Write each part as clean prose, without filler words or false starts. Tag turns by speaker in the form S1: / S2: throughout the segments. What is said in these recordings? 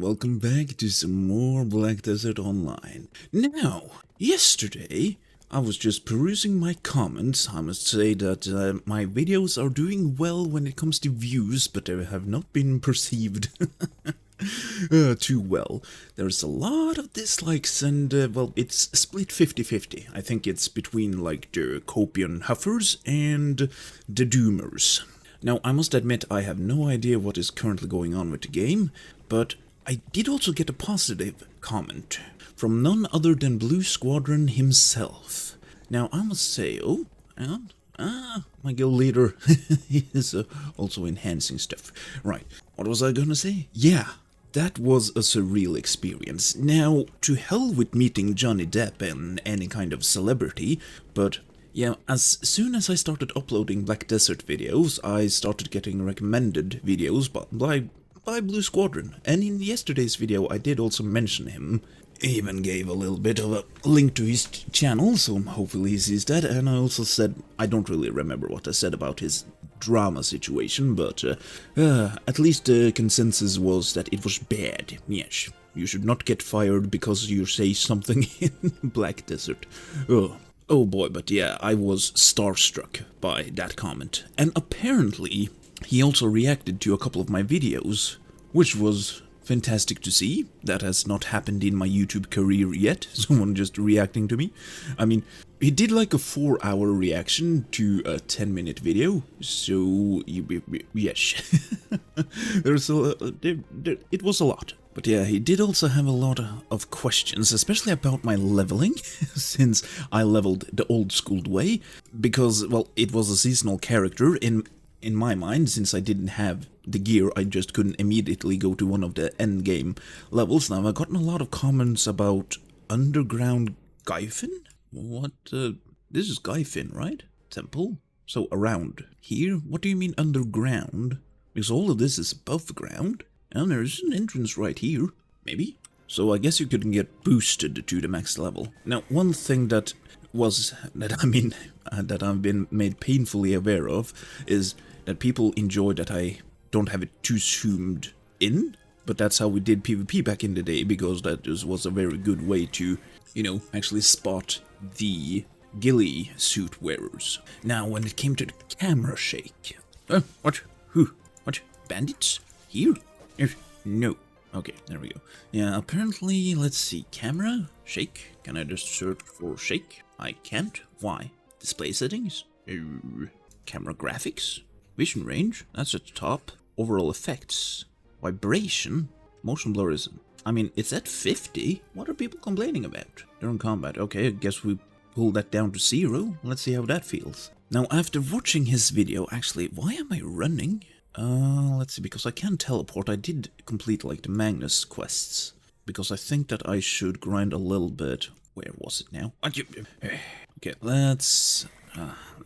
S1: Welcome back to some more Black Desert Online. Now, yesterday, I was just perusing my comments. I must say that my videos are doing well when it comes to views, but they have not been perceived too well. There's a lot of dislikes and, well, it's split 50-50. I think it's between, like, the Copian Huffers and the Doomers. Now, I must admit I have no idea what is currently going on with the game, but I did also get a positive comment from none other than Blue Squadron himself. Now, I must say, my guild leader is also enhancing stuff. Right, what was I gonna say? Yeah, that was a surreal experience. Now, to hell with meeting Johnny Depp and any kind of celebrity, but yeah, as soon as I started uploading Black Desert videos, I started getting recommended videos by Blue Squadron, and in yesterday's video I did also mention him. Even gave a little bit of a link to his channel, so hopefully he sees that, and I also said, I don't really remember what I said about his drama situation, but at least the consensus was that it was bad. Yes, you should not get fired because you say something in Black Desert. Oh boy, but yeah, I was starstruck by that comment, and apparently he also reacted to a couple of my videos, which was fantastic to see. That has not happened in my YouTube career yet, someone just reacting to me. I mean, he did like a 4-hour reaction to a 10-minute video, so yes. It was a lot. But yeah, he did also have a lot of questions, especially about my leveling, since I leveled the old school way, because, well, it was a seasonal character. In my mind, since I didn't have the gear, I just couldn't immediately go to one of the endgame levels. Now, I've gotten a lot of comments about Underground Gyfin? What, this is Gyfin, right? Temple? So, around here? What do you mean underground? Because all of this is above ground, and there's an entrance right here, maybe? So, I guess you could get boosted to the max level. Now, one thing that I've been made painfully aware of is that people enjoy that I don't have it too zoomed in, but that's how we did PvP back in the day, because that was a very good way to, actually spot the ghillie suit wearers. Now, when it came to the camera shake... what? Who? What? Bandits? Here? No. Okay, there we go. Yeah, apparently, let's see, camera? Shake? Can I just search for shake? I can't. Why? Display settings? Camera graphics? Vision range? That's at the top. Overall effects? Vibration? Motion blur is... I mean, it's at 50? What are people complaining about? During combat. Okay, I guess we pull that down to 0. Let's see how that feels. Now, after watching his video, actually, why am I running? Let's see, because I can teleport. I did complete, like, the Magnus quests, because I think that I should grind a little bit. Where was it now? Okay, let's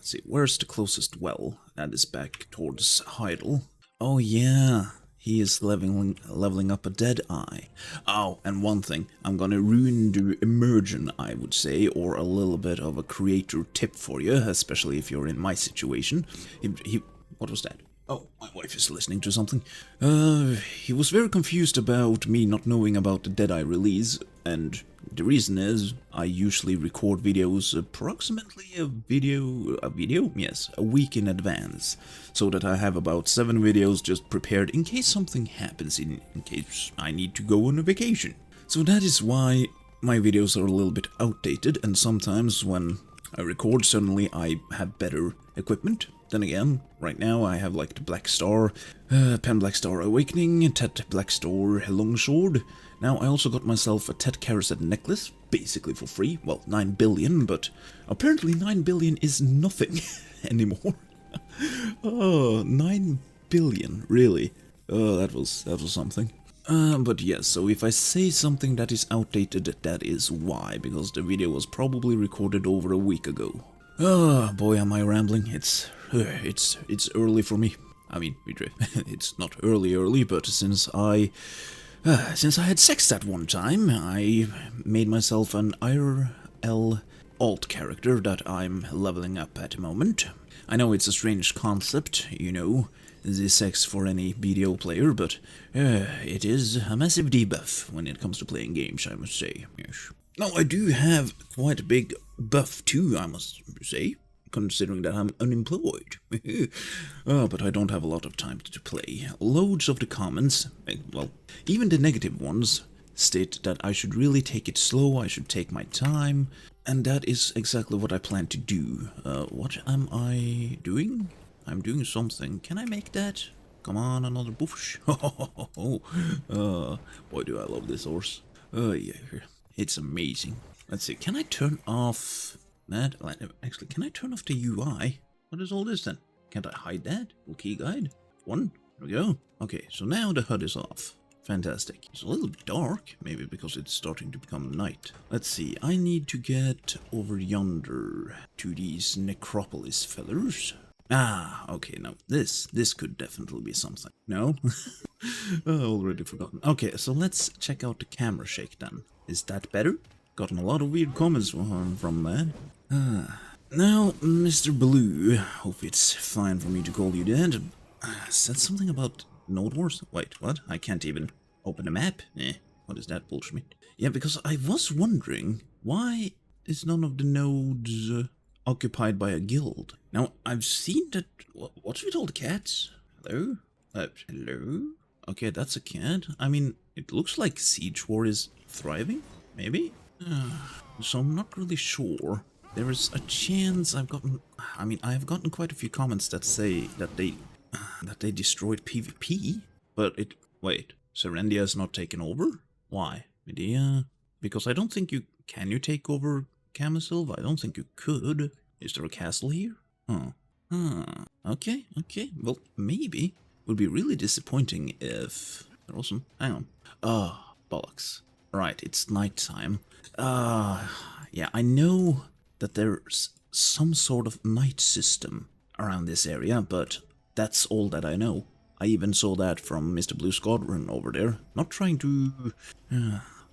S1: see, where's the closest well? That is back towards Heidel. Oh yeah, he is leveling up a dead eye. Oh, and one thing, I'm gonna ruin the immersion, I would say, or a little bit of a creator tip for you, especially if you're in my situation. What was that? Oh, my wife is listening to something. He was very confused about me not knowing about the Deadeye release, and the reason is I usually record videos approximately a week in advance, so that I have about 7 videos just prepared in case something happens, in case I need to go on a vacation. So that is why my videos are a little bit outdated, and sometimes when I record, suddenly I have better equipment. Then again, right now I have like the Black Star, Pen Black Star Awakening, Tet Black Star Longsword. Now I also got myself a Tet Karaset necklace, basically for free. Well, 9 billion, but apparently 9 billion is nothing anymore. Oh, 9 billion, really? Oh, that was something. But yes, so if I say something that is outdated, that is why, because the video was probably recorded over a week ago. Oh boy, am I rambling. It's early for me. I mean, it's not early, but since I had sex that one time, I made myself an IRL alt character that I'm leveling up at the moment. I know it's a strange concept, the sex for any BDO player, but it is a massive debuff when it comes to playing games, I must say. Yes. Now, I do have quite a big buff too, I must say, considering that I'm unemployed. But I don't have a lot of time to play. Loads of the comments, well, even the negative ones, state that I should really take it slow, I should take my time, and that is exactly what I plan to do. What am I doing? I'm doing something. Can I make that? Come on, another bush. Boy, do I love this horse. Yeah, it's amazing. Let's see, can I turn off that? Actually, can I turn off the UI? What is all this then? Can't I hide that? Key guide? One. There we go. Okay, so now the HUD is off. Fantastic. It's a little dark, maybe because it's starting to become night. Let's see, I need to get over yonder to these necropolis fellers. Ah, okay, now this could definitely be something. No? Already forgotten. Okay, so let's check out the camera shake then. Is that better? Gotten a lot of weird comments from that. Now, Mr. Blue, hope it's fine for me to call you that, said something about node wars. Wait, what? I can't even open a map? What is that bullshit? Yeah, because I was wondering, why is none of the nodes occupied by a guild? Now, I've seen that... What's with all the cats? Hello? Hello? Okay, that's a cat. I mean, it looks like Siege War is thriving, maybe? So I'm not really sure. There is a chance I've gotten... I mean, I've gotten quite a few comments that say that they destroyed PvP, but it... Wait, Serendia is not taken over? Why? Medea? Because I don't think you... Can you take over Camisilva? I don't think you could. Is there a castle here? Okay. Well, maybe. Would be really disappointing if... There was some... Hang on. Bollocks. Right, it's nighttime. Yeah, I know that there's some sort of night system around this area, but that's all that I know. I even saw that from Mr. Blue Squadron over there. Not trying to...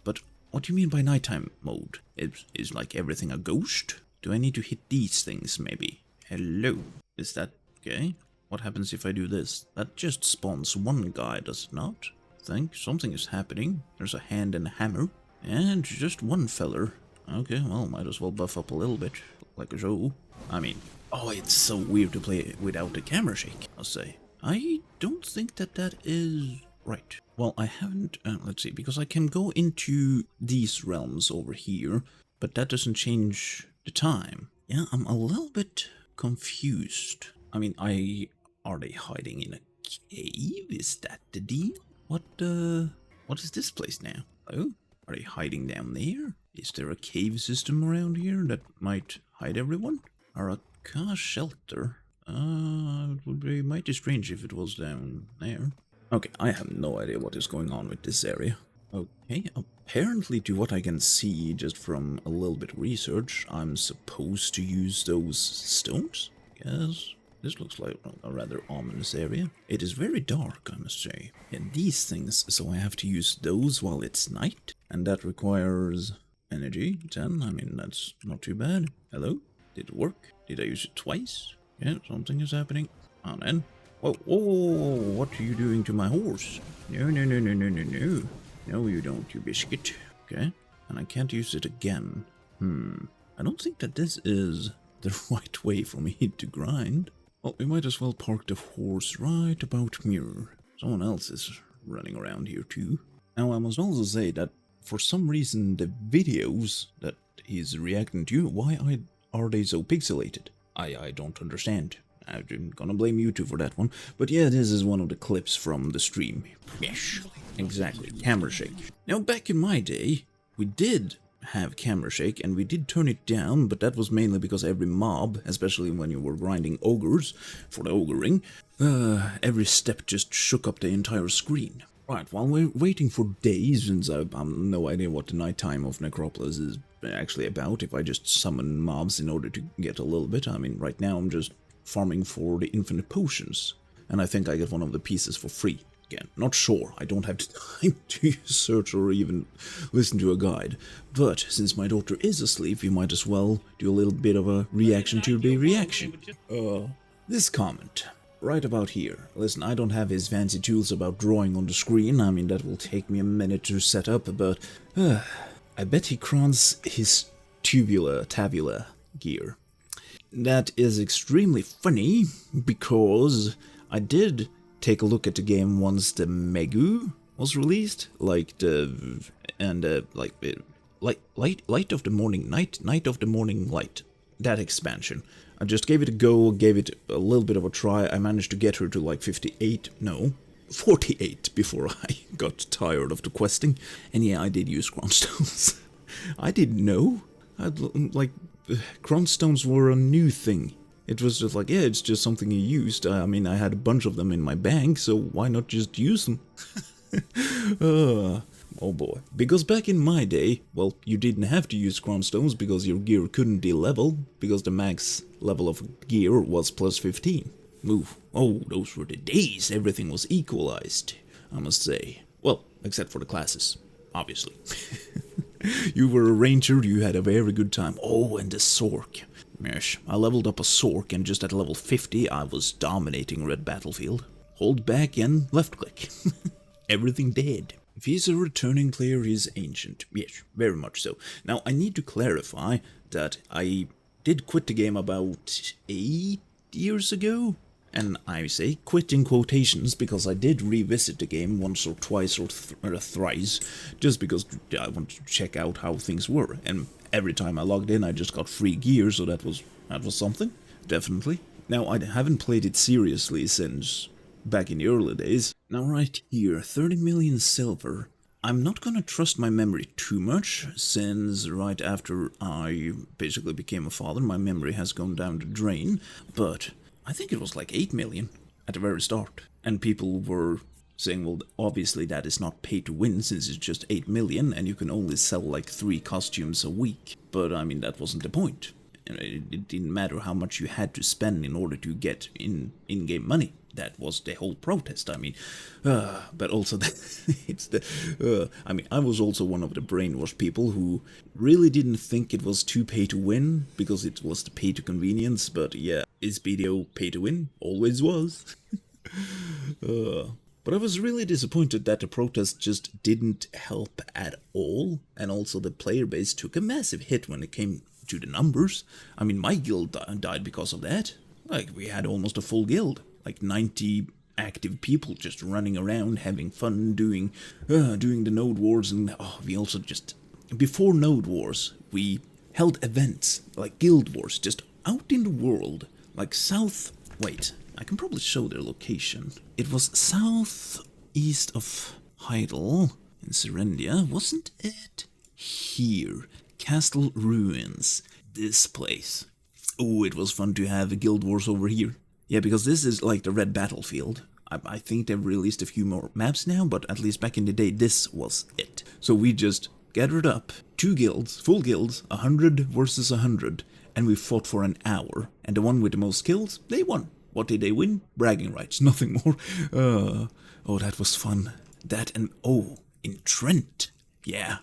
S1: but what do you mean by nighttime mode? Is like everything a ghost? Do I need to hit these things, maybe? Hello? Is that... okay? What happens if I do this? That just spawns one guy, does it not? I think something is happening. There's a hand and a hammer. And just one feller. Okay, well, might as well buff up a little bit. Like a show. I mean... Oh, it's so weird to play without a camera shake, I'll say. I don't think that is right. Well, I haven't... let's see, because I can go into these realms over here, but that doesn't change the time. Yeah, I'm a little bit confused. I mean, are they hiding in a cave? Is that the deal? What is this place now? Oh, are they hiding down there? Is there a cave system around here that might hide everyone? Araka shelter? It would be mighty strange if it was down there. Okay, I have no idea what is going on with this area. Okay, apparently to what I can see just from a little bit of research, I'm supposed to use those stones? Yes. This looks like a rather ominous area. It is very dark, I must say. And these things, so I have to use those while it's night. And that requires energy, 10. I mean, that's not too bad. Hello? Did it work? Did I use it twice? Yeah, something is happening. On then. Whoa, what are you doing to my horse? No. No, you don't, you biscuit. Okay, and I can't use it again. I don't think that this is the right way for me to grind. Well, we might as well park the horse right about here. Someone else is running around here too. Now, I must also say that for some reason the videos that he's reacting to, why are they so pixelated? I don't understand. I'm gonna blame YouTube for that one. But yeah, this is one of the clips from the stream. Yesh, exactly, camera shake. Now, back in my day, we did have camera shake, and we did turn it down, but that was mainly because every mob, especially when you were grinding ogres for the ogering, every step just shook up the entire screen. Right, while we're waiting for days, since I have no idea what the nighttime of Necropolis is actually about, if I just summon mobs in order to get a little bit. I mean, right now I'm just farming for the infinite potions, and I think I get one of the pieces for free. Again, not sure, I don't have time to search or even listen to a guide, but since my daughter is asleep, we might as well do a little bit of a reaction to the reaction. This comment. right about here. Listen, I don't have his fancy tools about drawing on the screen. I mean, that will take me a minute to set up, but I bet he crons his tabula gear. That is extremely funny, because I did take a look at the game once the Megu was released, light of the morning night of the morning light, that expansion. I just gave it a go, gave it a little bit of a try. I managed to get her to like 48 before I got tired of the questing. And yeah, I did use Cronstones. I didn't know. Cronstones were a new thing. It was just like, yeah, it's just something you used. I mean, I had a bunch of them in my bank, so why not just use them? Oh boy. Because back in my day, well, you didn't have to use Cronstones because your gear couldn't de-level, because the max level of gear was plus 15. Move. Oh, those were the days. Everything was equalized, I must say. Well, except for the classes, obviously. You were a ranger, you had a very good time. Oh, and the Sork. Yesh, I leveled up a Sork, and just at level 50, I was dominating Red Battlefield. Hold back and left click. Everything dead. If he's a returning player, he's ancient. Yes, very much so. Now, I need to clarify that I did quit the game about 8 years ago. And I say quit in quotations because I did revisit the game once or twice or thrice, just because I wanted to check out how things were. And every time I logged in, I just got free gear, so that was something, definitely. Now, I haven't played it seriously since back in the early days. Now right here, 30 million silver. I'm not gonna trust my memory too much, since right after I basically became a father, my memory has gone down the drain, but I think it was like 8 million at the very start. And people were saying, well, obviously that is not pay to win, since it's just 8 million and you can only sell like 3 costumes a week. But I mean, that wasn't the point. It didn't matter how much you had to spend in order to get in-game money. That was the whole protest. I mean, but also I mean, I was also one of the brainwashed people who really didn't think it was too pay to win because it was the pay to convenience. But yeah, is BDO pay to win? Always was. But I was really disappointed that the protest just didn't help at all, and also the player base took a massive hit when it came to the numbers. I mean, my guild died because of that. Like, we had almost a full guild. Like 90 active people just running around, having fun, doing the Node Wars, and we also just, before Node Wars, we held events, like Guild Wars, just out in the world, like wait, I can probably show their location. It was southeast of Heidel, in Serendia, wasn't it? Here, Castle Ruins, this place. Oh, it was fun to have a Guild Wars over here. Yeah, because this is like the Red Battlefield. I think they've released a few more maps now, but at least back in the day, this was it. So we just gathered up 2 guilds, full guilds, 100 versus 100, and we fought for an hour. And the one with the most kills, they won. What did they win? Bragging rights, nothing more. Oh, that was fun. That and, in Trent. Yeah,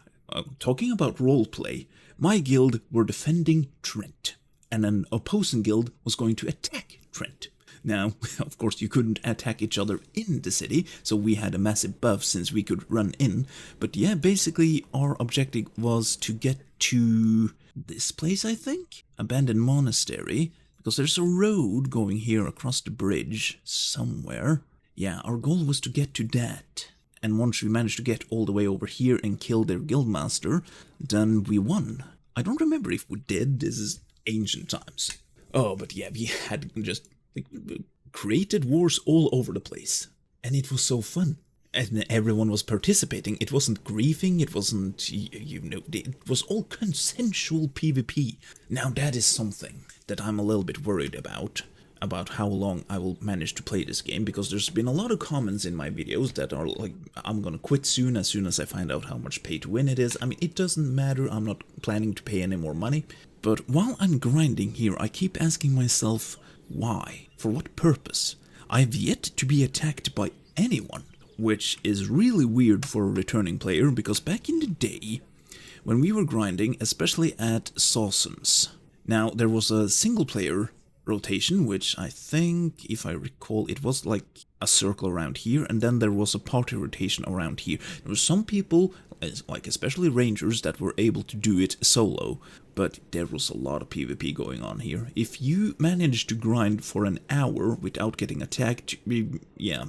S1: talking about roleplay, my guild were defending Trent, and an opposing guild was going to attack Trent. Now, of course, you couldn't attack each other in the city, so we had a massive buff since we could run in. But yeah, basically our objective was to get to this place, I think? Abandoned Monastery, because there's a road going here across the bridge somewhere. Yeah, our goal was to get to that. And once we managed to get all the way over here and kill their guildmaster, then we won. I don't remember if we did, this is ancient times. Oh, but yeah, we had just created wars all over the place. And it was so fun. And everyone was participating. It wasn't griefing, it wasn't, it was all consensual PvP. Now that is something that I'm a little bit worried about how long I will manage to play this game, because there's been a lot of comments in my videos that are like, I'm gonna quit soon as I find out how much pay to win it is. I mean, it doesn't matter, I'm not planning to pay any more money. But while I'm grinding here, I keep asking myself, why? For what purpose? I've yet to be attacked by anyone, which is really weird for a returning player, because back in the day, when we were grinding, especially at Sawsons, now there was a single player rotation, which I think, if I recall, it was like a circle around here, and then there was a party rotation around here. There were some people, like especially rangers, that were able to do it solo, but there was a lot of PvP going on here. If you managed to grind for an hour without getting attacked, yeah,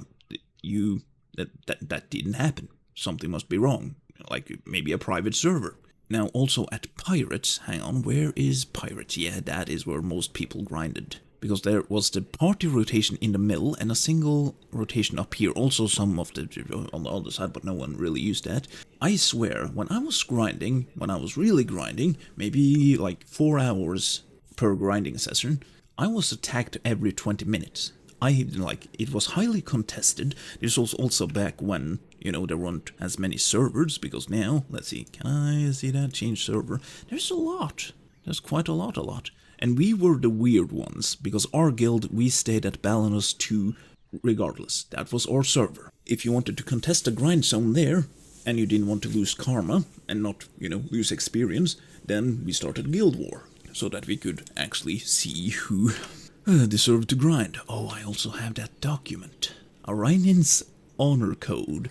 S1: that didn't happen. Something must be wrong, like maybe a private server. Now, also at Pirates, hang on, where is Pirates? Yeah, that is where most people grinded. Because there was the party rotation in the middle and a single rotation up here. Also some of the on the other side, but no one really used that. I swear, when I was grinding, when I was really grinding, maybe like 4 hours per grinding session, I was attacked every 20 minutes. It was highly contested. This was also back when, you know, there weren't as many servers, because now, let's see, can I see that? Change server. There's a lot. There's quite a lot. And we were the weird ones, because our guild, we stayed at Balanus 2 regardless. That was our server. If you wanted to contest a grind zone there, and you didn't want to lose karma, and not, you know, lose experience, then we started Guild War, so that we could actually see who deserved to grind. Oh, I also have that document. Arainen's honor code.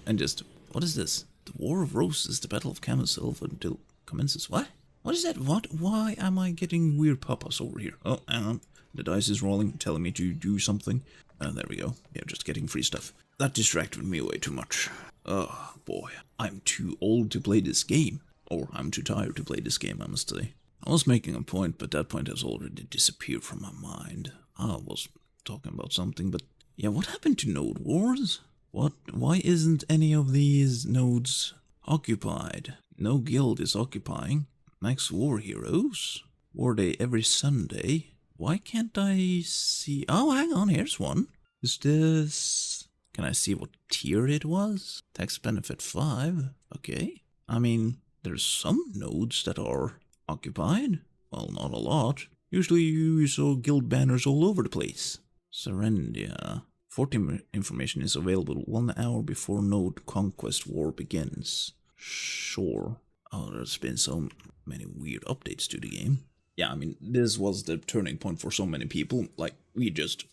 S1: And just, what is this? The War of Roses, the Battle of Camisylph until commences. What? What is that? What? Why am I getting weird pop-ups over here? Oh, hang on. The dice is rolling, telling me to do something. There we go. Yeah, just getting free stuff. That distracted me way too much. Oh, boy. I'm too old to play this game. Or I'm too tired to play this game, I must say. I was making a point, but that point has already disappeared from my mind. I was talking about something, but yeah, what happened to Node Wars? Why isn't any of these nodes occupied? No guild is occupying. Max War Heroes? War Day every Sunday? Why can't I see... Oh, hang on, here's one. Is this... Can I see what tier it was? Tax benefit 5. Okay. I mean, there's some nodes that are occupied? Well, not a lot. Usually you saw guild banners all over the place. Serendia. 14 information is available 1 hour before node conquest war begins. Sure. Oh, there's been so many weird updates to the game. Yeah, I mean, this was the turning point for so many people. Like, we just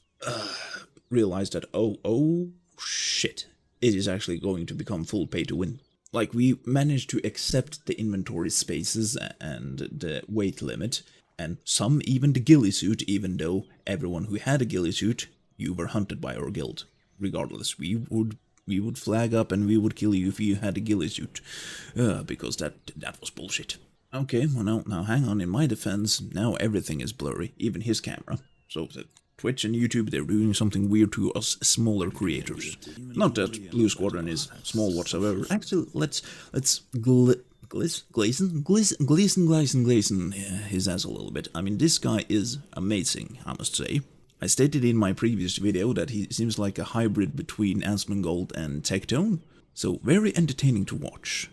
S1: realized that, oh, shit. It is actually going to become full pay to win. Like, we managed to accept the inventory spaces and the weight limit, and some even the ghillie suit, even though everyone who had a ghillie suit, you were hunted by our guild. Regardless, we would flag up and we would kill you if you had a ghillie suit, because that was bullshit. Okay, well now hang on, in my defense, now everything is blurry, even his camera. So Twitch and YouTube, they're doing something weird to us smaller creators. Not that Blue Squadron is small whatsoever. Actually, let's Gleason his ass a little bit. I mean, this guy is amazing, I must say. I stated in my previous video that he seems like a hybrid between Asmongold and Tectone, so very entertaining to watch.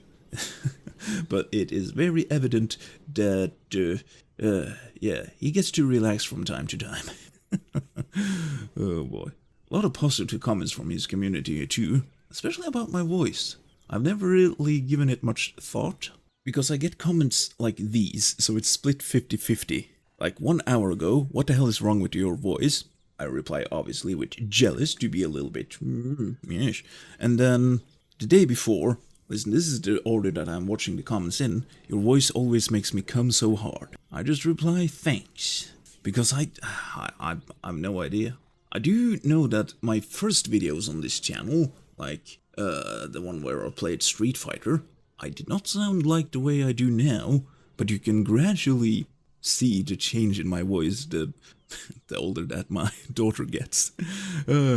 S1: But it is very evident that, yeah, he gets to relax from time to time. Oh boy. A lot of positive comments from his community too, especially about my voice. I've never really given it much thought, because I get comments like these, so it's split 50-50. Like 1 hour ago, what the hell is wrong with your voice? I reply obviously with jealous to be a little bit, yes. And then the day before, listen, this is the order that I'm watching the comments in, your voice always makes me come so hard. I just reply thanks, because I've no idea. I do know that my first videos on this channel, like the one where I played Street Fighter, I did not sound like the way I do now, but you can gradually see the change in my voice the older that my daughter gets.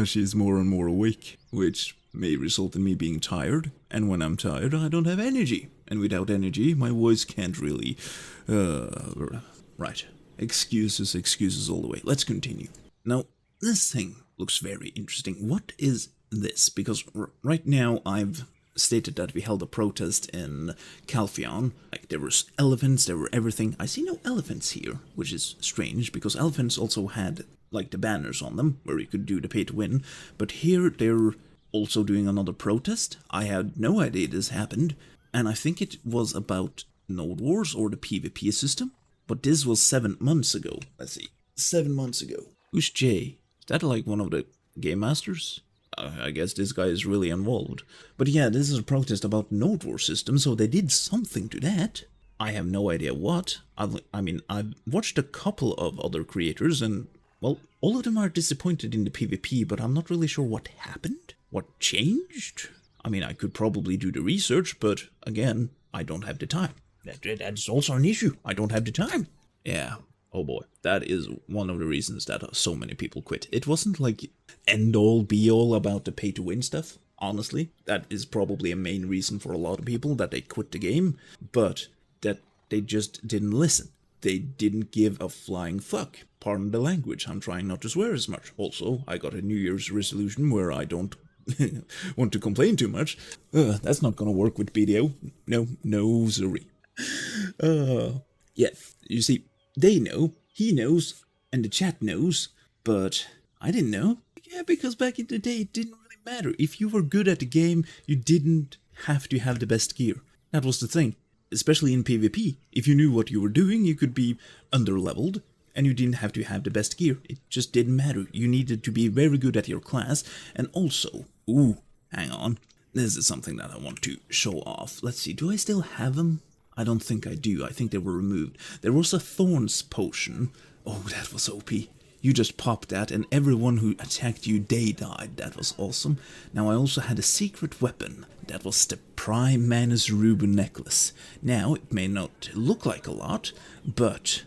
S1: She's more and more awake, which may result in me being tired, and when I'm tired I don't have energy, and without energy my voice can't really... right. Excuses all the way. Let's continue. Now, this thing looks very interesting. What is this? Because right now I've stated that we held a protest in Calpheon. Like, there were elephants, there were everything. I see no elephants here, which is strange, because elephants also had, like, the banners on them, where you could do the pay to win. But here they're also doing another protest. I had no idea this happened, and I think it was about Node Wars or the PvP system. But this was 7 months ago. Let's see. 7 months ago. Who's Jay? Is that like one of the game masters? I guess this guy is really involved. But yeah, this is a protest about Node War system, so they did something to that. I have no idea what. I mean, I've watched a couple of other creators and, well, all of them are disappointed in the PvP, but I'm not really sure what happened, what changed. I mean, I could probably do the research, but again, I don't have the time. That's also an issue. I don't have the time. Yeah. Oh boy, that is one of the reasons that so many people quit. It wasn't like end-all be-all about the pay-to-win stuff, honestly. That is probably a main reason for a lot of people that they quit the game, but that they just didn't listen. They didn't give a flying fuck. Pardon the language, I'm trying not to swear as much. Also, I got a New Year's resolution where I don't want to complain too much. That's not gonna work with BDO. No, sorry. Yeah, you see, they know, he knows, and the chat knows, but I didn't know. Yeah, because back in the day it didn't really matter. If you were good at the game, you didn't have to have the best gear. That was the thing. Especially in PvP. If you knew what you were doing, you could be underleveled, and you didn't have to have the best gear. It just didn't matter. You needed to be very good at your class, and also, hang on. This is something that I want to show off. Let's see, do I still have them? I don't think I do. I think they were removed. There was a Thorns potion. Oh, that was OP. You just popped that and everyone who attacked you, they died. That was awesome. Now I also had a secret weapon. That was the Prime Manus Rubin necklace. Now, it may not look like a lot, but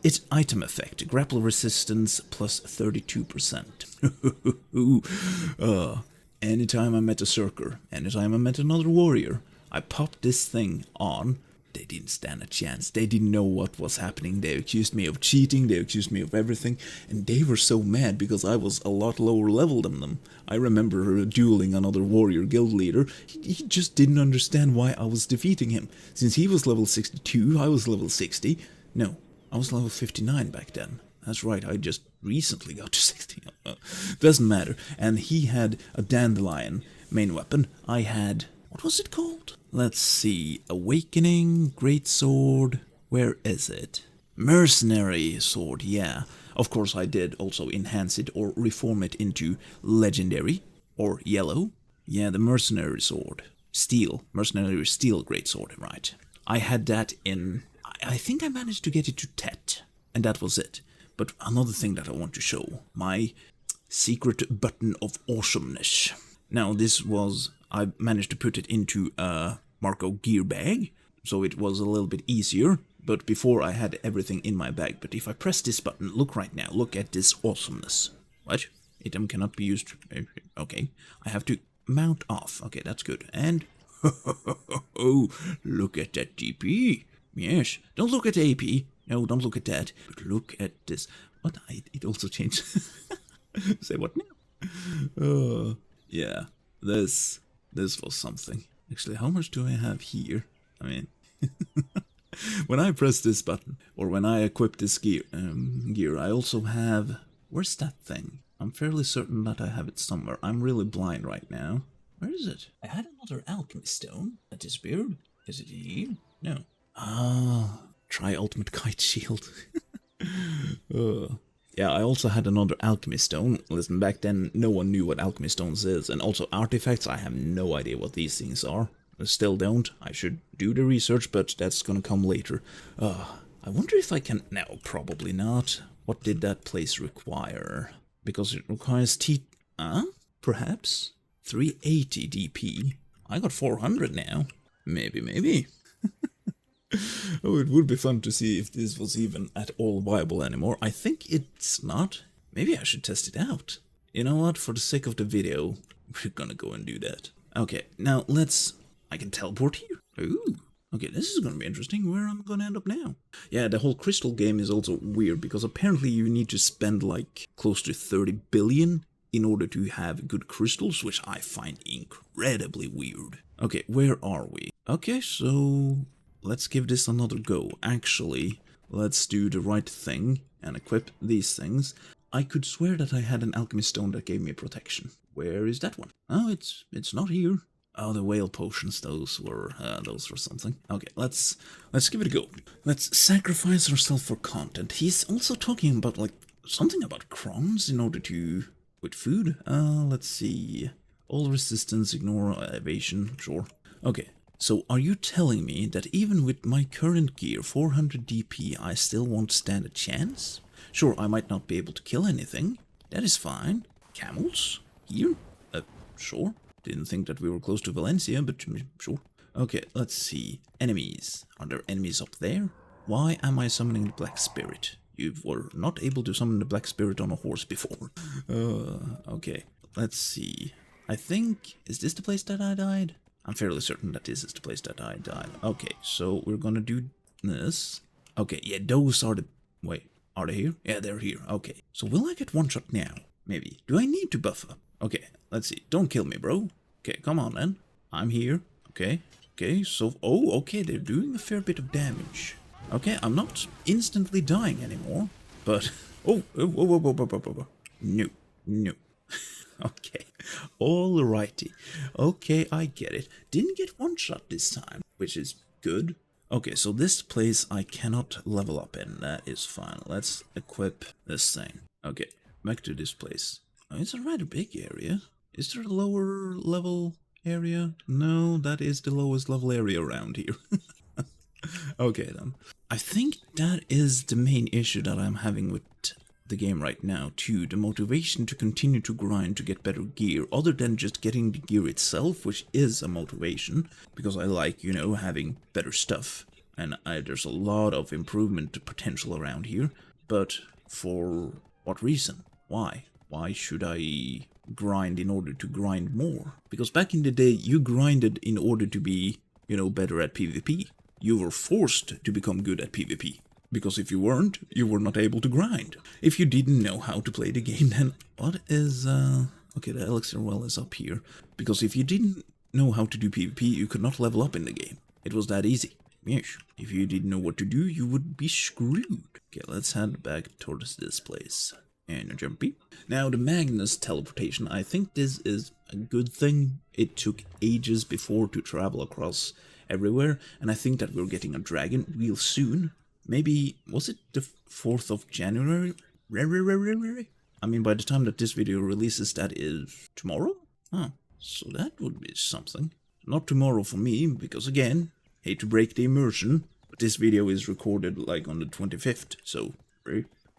S1: its item effect, grapple resistance plus 32%. Anytime I met a Circer, anytime I met another warrior, I popped this thing on. They didn't stand a chance. They didn't know what was happening. They accused me of cheating. They accused me of everything. And they were so mad because I was a lot lower level than them. I remember dueling another warrior guild leader. He just didn't understand why I was defeating him. Since he was level 62, I was level 60. No, I was level 59 back then. That's right, I just recently got to 60. Doesn't matter. And he had a dandelion main weapon. I had... what was it called? Let's see. Awakening, Greatsword. Where is it? Mercenary Sword, yeah. Of course, I did also enhance it or reform it into Legendary or Yellow. Yeah, the Mercenary Sword. Steel. Mercenary Steel Greatsword, right. I had that in... I think I managed to get it to Tet. And that was it. But another thing that I want to show. My secret button of awesomeness. Now, this was... I managed to put it into a Marco gear bag, so it was a little bit easier, but before I had everything in my bag. But if I press this button, look right now, look at this awesomeness. What? Item cannot be used. Okay, I have to mount off. Okay, that's good. And, oh, look at that DP. Yes, don't look at AP. No, don't look at that. But look at this. What? It also changed. Say what now? Yeah, this was something. Actually, how much do I have here? I mean, when I press this button, or when I equip this gear, I also have... where's that thing? I'm fairly certain that I have it somewhere. I'm really blind right now. Where is it? I had another alchemy stone that disappeared. Is it here? No. Try ultimate kite shield. Yeah, I also had another alchemy stone. Listen, back then, no one knew what alchemy stones is. And also artifacts, I have no idea what these things are. I still don't. I should do the research, but that's gonna come later. I wonder if I can... no, probably not. What did that place require? Because it requires perhaps? 380 DP. I got 400 now. Maybe. Oh, it would be fun to see if this was even at all viable anymore. I think it's not. Maybe I should test it out. You know what? For the sake of the video, we're gonna go and do that. Okay, now let's... I can teleport here. Ooh. Okay, this is gonna be interesting. Where am I gonna end up now? Yeah, the whole crystal game is also weird, because apparently you need to spend like close to 30 billion in order to have good crystals, which I find incredibly weird. Okay, where are we? Okay, so... let's give this another go. Actually, let's do the right thing and equip these things. I could swear that I had an alchemy stone that gave me protection. Where is that one? Oh, it's not here. Oh, the whale potions, those were something. Okay, let's give it a go. Let's sacrifice ourselves for content. He's also talking about like something about crowns in order to... with food? Let's see. All resistance, ignore evasion, sure. Okay, so are you telling me that even with my current gear, 400 DP, I still won't stand a chance? Sure, I might not be able to kill anything. That is fine. Camels? Here? Sure. Didn't think that we were close to Valencia, but sure. Okay, let's see. Enemies. Are there enemies up there? Why am I summoning the Black Spirit? You were not able to summon the Black Spirit on a horse before. Okay, let's see. I think... is this the place that I died? I'm fairly certain that this is the place that I died. Okay, so we're gonna do this. Okay, yeah, those are the... wait, are they here? Yeah, they're here. Okay, so will I get one shot now? Maybe. Do I need to buff up? Okay, let's see. Don't kill me, bro. Okay, come on then. I'm here. Okay, okay, so... oh, okay, they're doing a fair bit of damage. Okay, I'm not instantly dying anymore, but... oh, whoa. No, no. Okay, alrighty. Okay, I get it. Didn't get one shot this time, which is good. Okay, so this place I cannot level up in. That is fine. Let's equip this thing. Okay, back to this place. Oh, it's a rather big area. Is there a lower level area? No, that is the lowest level area around here. Okay, then. I think that is the main issue that I'm having with the game right now, too. The motivation to continue to grind to get better gear, other than just getting the gear itself, which is a motivation, because I like, you know, having better stuff. And there's a lot of improvement potential around here. But for what reason? Why? Why should I grind in order to grind more? Because back in the day, you grinded in order to be, you know, better at PvP. You were forced to become good at PvP. Because if you weren't, you were not able to grind. If you didn't know how to play the game, then what is... okay, the elixir well is up here. Because if you didn't know how to do PvP, you could not level up in the game. It was that easy. Yes, if you didn't know what to do, you would be screwed. Okay, let's head back towards this place. And a jumpy. Now, the Magnus teleportation, I think this is a good thing. It took ages before to travel across everywhere, and I think that we're getting a dragon real soon. Maybe, was it the 4th of January? I mean, by the time that this video releases, that is tomorrow? Huh, so that would be something. Not tomorrow for me, because again, hate to break the immersion, but this video is recorded like on the 25th, so...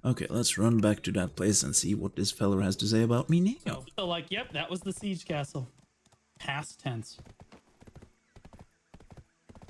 S1: okay, let's run back to that place and see what this feller has to say about me now.
S2: So like, yep, that was the siege castle. Past tense.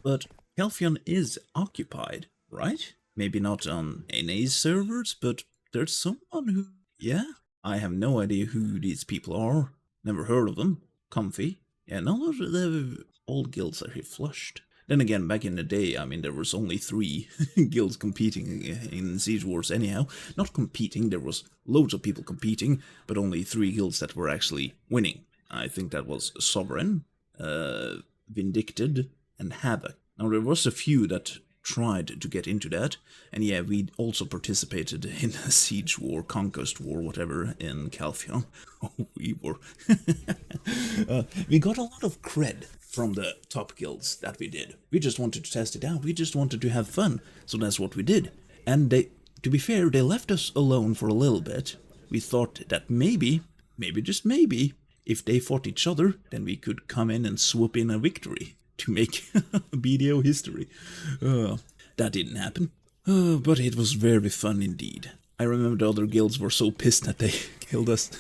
S1: But Calphion is occupied, right? Maybe not on NA's servers, but there's someone who... yeah? I have no idea who these people are. Never heard of them. Comfy. Yeah, none of the old guilds are here flushed. Then again, back in the day, I mean, there was only 3 guilds competing in Siege Wars anyhow. Not competing, there was loads of people competing, but only 3 guilds that were actually winning. I think that was Sovereign, Vindicted, and Havoc. Now, there was a few that tried to get into that, and yeah, we also participated in a Siege War, Conquest War, whatever, in Calphion. Oh, we were... we got a lot of cred from the top guilds that we did. We just wanted to test it out, we just wanted to have fun, so that's what we did. And they, to be fair, they left us alone for a little bit. We thought that maybe, just maybe, if they fought each other, then we could come in and swoop in a victory to make BDO history. That didn't happen. But it was very fun indeed. I remember the other guilds were so pissed that they killed us.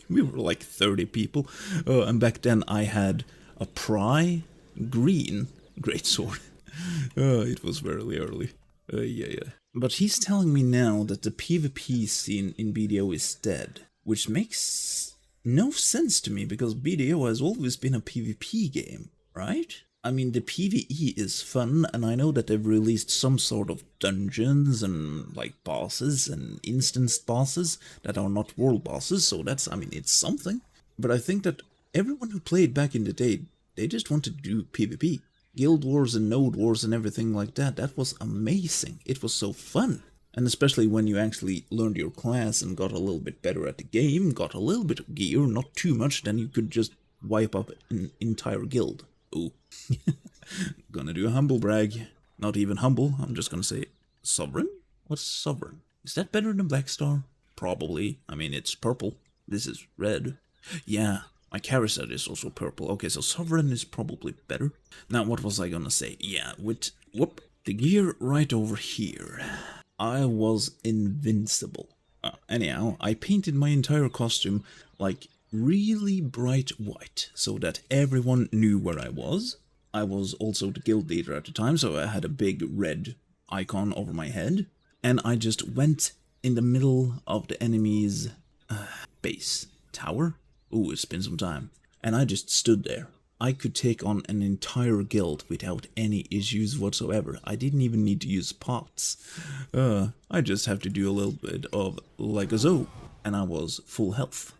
S1: We were like 30 people. And back then I had a Pry green greatsword. It was very early. Yeah. But he's telling me now that the PvP scene in BDO is dead, which makes no sense to me because BDO has always been a PvP game, right? I mean, the PvE is fun, and I know that they've released some sort of dungeons and, like, bosses and instanced bosses that are not world bosses, so that's, I mean, it's something. But I think that everyone who played back in the day, they just wanted to do PvP. Guild Wars and Node Wars and everything like that, that was amazing. It was so fun. And especially when you actually learned your class and got a little bit better at the game, got a little bit of gear, not too much, then you could just wipe up an entire guild. Ooh. Gonna do a humble brag. Not even humble, I'm just gonna say Sovereign? What's Sovereign? Is that better than Black Star? Probably. I mean, it's purple. This is red. Yeah, my carousel is also purple. Okay, so Sovereign is probably better. Now, what was I gonna say? Yeah, with... Whoop. The gear right over here. I was invincible. Anyhow, I painted my entire costume like really bright white so that everyone knew where I was. I was also the guild leader at the time, so I had a big red icon over my head. And I just went in the middle of the enemy's base. Tower? Ooh, it's been some time. And I just stood there. I could take on an entire guild without any issues whatsoever. I didn't even need to use pots. I just have to do a little bit of like a zoo, and I was full health.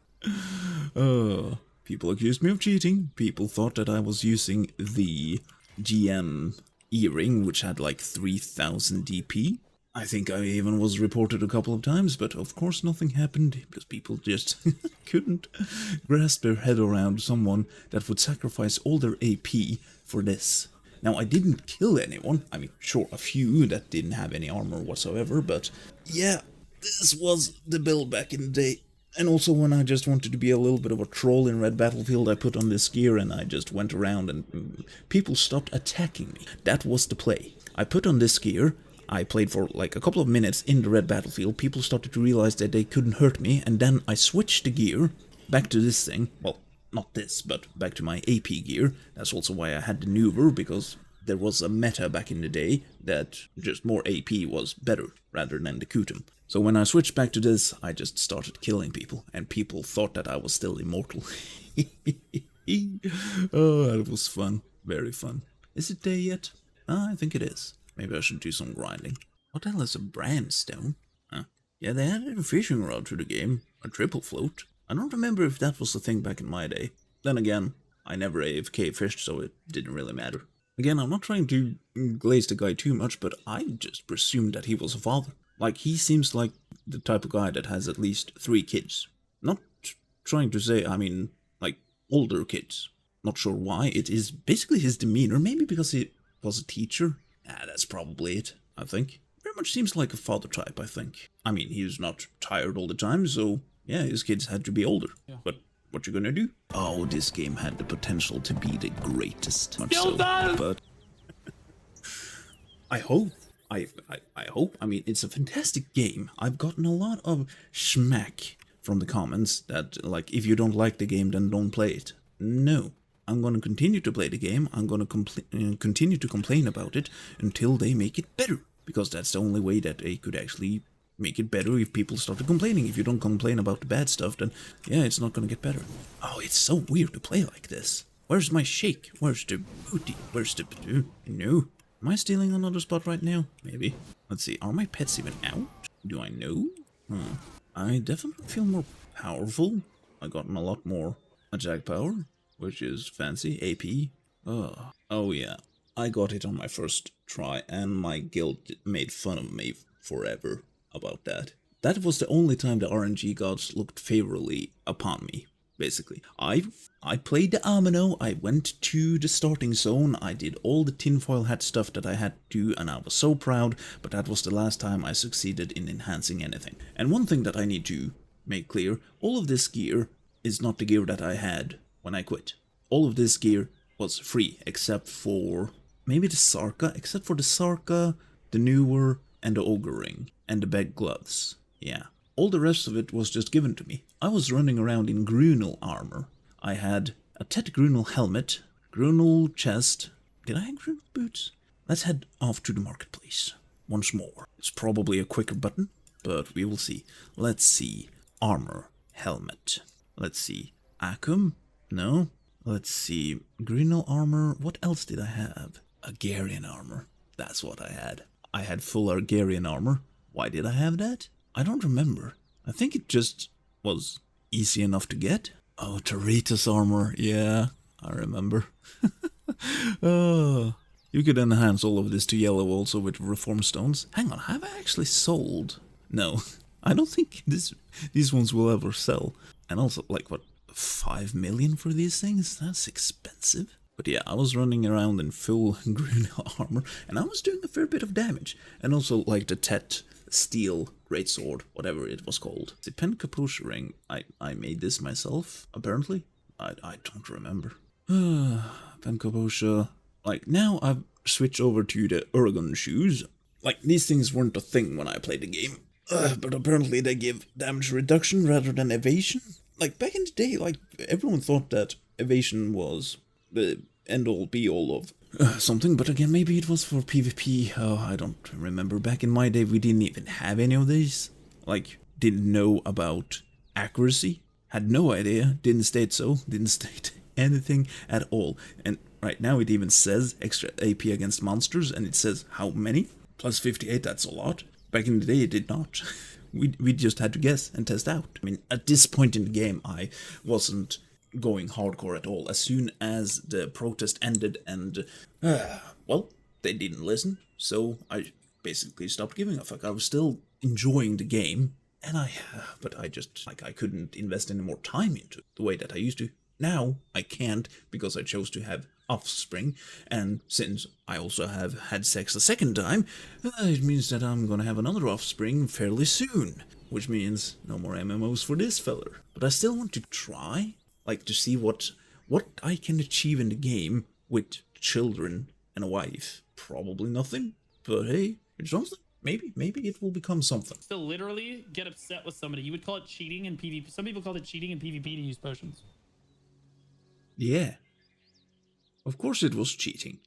S1: People accused me of cheating. People thought that I was using the GM earring, which had like 3000 DP. I think I even was reported a couple of times, but of course nothing happened, because people just couldn't grasp their head around someone that would sacrifice all their AP for this. Now, I didn't kill anyone. I mean, sure, a few that didn't have any armor whatsoever, but yeah, this was the build back in the day. And also when I just wanted to be a little bit of a troll in Red Battlefield, I put on this gear and I just went around and people stopped attacking me. That was the play. I put on this gear. I played for like a couple of minutes in the Red Battlefield, people started to realize that they couldn't hurt me, and then I switched the gear back to this thing, well, not this, but back to my AP gear. That's also why I had the Nuver, because there was a meta back in the day that just more AP was better, rather than the Kutum. So when I switched back to this, I just started killing people, and people thought that I was still immortal. Oh, that was fun, very fun. Is it day yet? I think it is. Maybe I should do some grinding. What the hell is a brandstone? Huh? Yeah, they added a fishing rod to the game. A triple float. I don't remember if that was the thing back in my day. Then again, I never AFK fished, so it didn't really matter. Again, I'm not trying to glaze the guy too much, but I just presumed that he was a father. Like, he seems like the type of guy that has at least 3 kids. Not trying to say, I mean, like, older kids. Not sure why. It is basically his demeanor. Maybe because he was a teacher. That's probably it, I think. Very much seems like a father type, I think. I mean, he's not tired all the time, so yeah, his kids had to be older. Yeah. But what you gonna do? Oh, this game had the potential to be the greatest. Much so, but I hope. I hope. I mean, it's a fantastic game. I've gotten a lot of schmack from the comments that, like, if you don't like the game, then don't play it. No. I'm going to continue to play the game, I'm going to continue to complain about it until they make it better. Because that's the only way that they could actually make it better if people started complaining. If you don't complain about the bad stuff, then yeah, it's not going to get better. Oh, it's so weird to play like this. Where's my shake? Where's the booty? Where's the... No. Am I stealing another spot right now? Maybe. Let's see, are my pets even out? Do I know? I definitely feel more powerful. I've gotten a lot more attack power, which is fancy. AP. Oh yeah. I got it on my first try, and my guild made fun of me forever about that. That was the only time the RNG gods looked favorably upon me, basically. I played the Amino, I went to the starting zone, I did all the tinfoil hat stuff that I had to do, and I was so proud, but that was the last time I succeeded in enhancing anything. And one thing that I need to make clear, all of this gear is not the gear that I had when I quit. All of this gear was free, except for maybe the Sarka, except for the Sarka, the Newer, and the Ogre Ring, and the bed gloves. Yeah. All the rest of it was just given to me. I was running around in Grunel armor. I had a Tet Grunel helmet, Grunel chest. Did I have Grunel boots? Let's head off to the marketplace once more. It's probably a quicker button, but we will see. Let's see. Armor, helmet. Let's see. Akum? No. Let's see. Grunel armor. What else did I have? Agarian armor. That's what I had. I had full Agarian armor. Why did I have that? I don't remember. I think it just was easy enough to get. Oh, Toritas armor. Yeah, I remember. Oh, you could enhance all of this to yellow also with reform stones. Hang on, have I actually sold? No, I don't think these ones will ever sell. And also, like, what, 5 million for these things? That's expensive. But yeah, I was running around in full green armor, and I was doing a fair bit of damage. And also, like, the Tet steel greatsword, whatever it was called. The pen capuche ring, I made this myself, apparently. I don't remember. Pen capuche. Like, now I've switched over to the Oregon shoes. Like, these things weren't a thing when I played the game. But apparently they give damage reduction rather than evasion. Like, back in the day, like, everyone thought that evasion was the end-all be-all of something, but again, maybe it was for PvP. Oh, I don't remember. Back in my day, we didn't even have any of these. Like, didn't know about accuracy, had no idea, didn't state so, didn't state anything at all. And right now it even says extra AP against monsters, and it says how many? Plus 58, that's a lot. Back in the day, it did not. We just had to guess and test out. I mean, at this point in the game, I wasn't going hardcore at all. As soon as the protest ended and, well, they didn't listen, so I basically stopped giving a fuck. I was still enjoying the game, and but I just, like, I couldn't invest any more time into it the way that I used to. Now, I can't, because I chose to have offspring, and since I also have had sex a second time, it means that I'm gonna have another offspring fairly soon, which means no more MMOs for this feller. But I still want to try, like, to see what I can achieve in the game with children and a wife. Probably nothing, but hey, it's something. Maybe it will become something.
S2: To literally get upset with somebody, you would call it cheating in PvP. Some people call it cheating in PvP to use potions.
S1: Yeah. Of course it was cheating.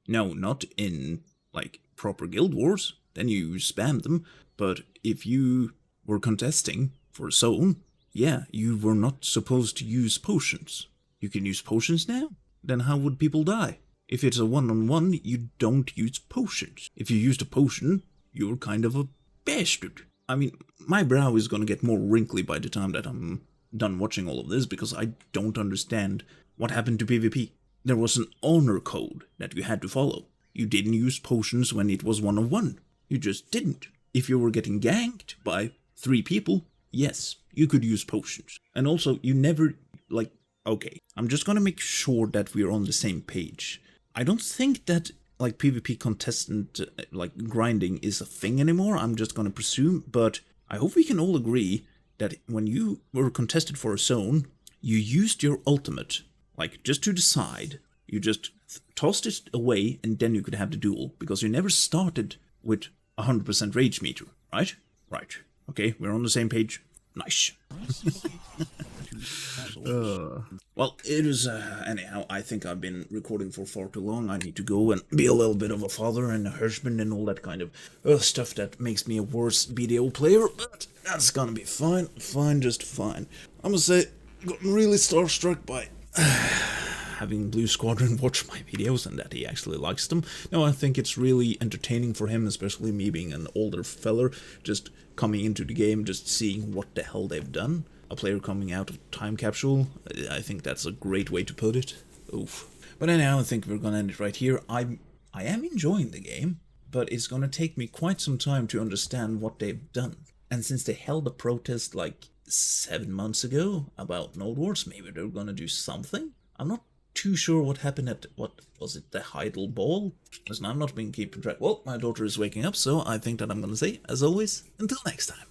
S1: No, not in, like, proper guild wars. Then you spam them. But if you were contesting for a zone, yeah, you were not supposed to use potions. You can use potions now? Then how would people die? If it's a one-on-one, you don't use potions. If you used a potion, you're kind of a bastard. I mean, my brow is gonna get more wrinkly by the time that I'm done watching all of this, because I don't understand what happened to PvP. There was an honor code that you had to follow. You didn't use potions when it was one-on-one. You just didn't. If you were getting ganked by 3 people, yes, you could use potions. And also, you never, like, okay, I'm just gonna make sure that we're on the same page. I don't think that, like, PvP contestant, like, grinding is a thing anymore. I'm just gonna presume, but I hope we can all agree that when you were contested for a zone, you used your ultimate, like, just to the side. You just tossed it away, and then you could have the duel, because you never started with 100% rage meter, right? Right. Okay, we're on the same page. Nice. Well, it is, anyhow, I think I've been recording for far too long. I need to go and be a little bit of a father and a husband and all that kind of stuff that makes me a worse BDO player, but that's gonna be fine. Fine, just fine. I'm gonna say, gotten really starstruck by having Blue Squadron watch my videos and that he actually likes them. No, I think it's really entertaining for him, especially me being an older feller, just coming into the game, just seeing what the hell they've done. A player coming out of time capsule, I think that's a great way to put it. Oof. But anyhow, I think we're gonna end it right here. I am enjoying the game, but it's gonna take me quite some time to understand what they've done. And since they held a protest like 7 months ago about Node Wars, maybe they're gonna do something? I'm not too sure what happened at, what was it, the Heidel Ball? Listen, I'm not being keeping track. Well, my daughter is waking up, so I think that I'm gonna say, as always, until next time.